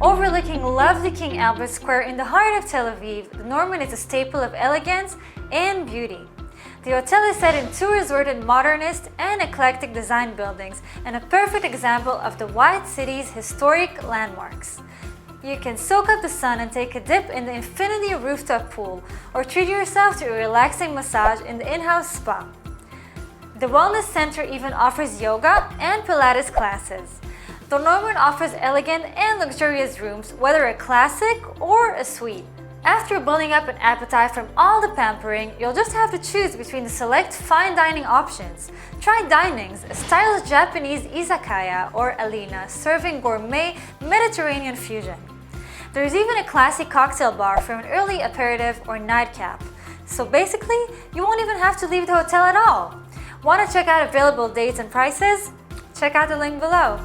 Overlooking lovely King Albert Square in the heart of Tel Aviv, the Norman is a staple of elegance and beauty. The hotel is set in two resorted modernist and eclectic design buildings and a perfect example of the White City's historic landmarks. You can soak up the sun and take a dip in the infinity rooftop pool or treat yourself to a relaxing massage in the in-house spa. The Wellness Center even offers yoga and pilates classes. The Norman offers elegant and luxurious rooms, whether a classic or a suite. After building up an appetite from all the pampering, you'll just have to choose between the select fine dining options. Try Dinings, a stylish Japanese izakaya or alina serving gourmet Mediterranean fusion. There's even a classy cocktail bar for an early aperitif or nightcap. So basically, you won't even have to leave the hotel at all. Want to check out available dates and prices? Check out the link below.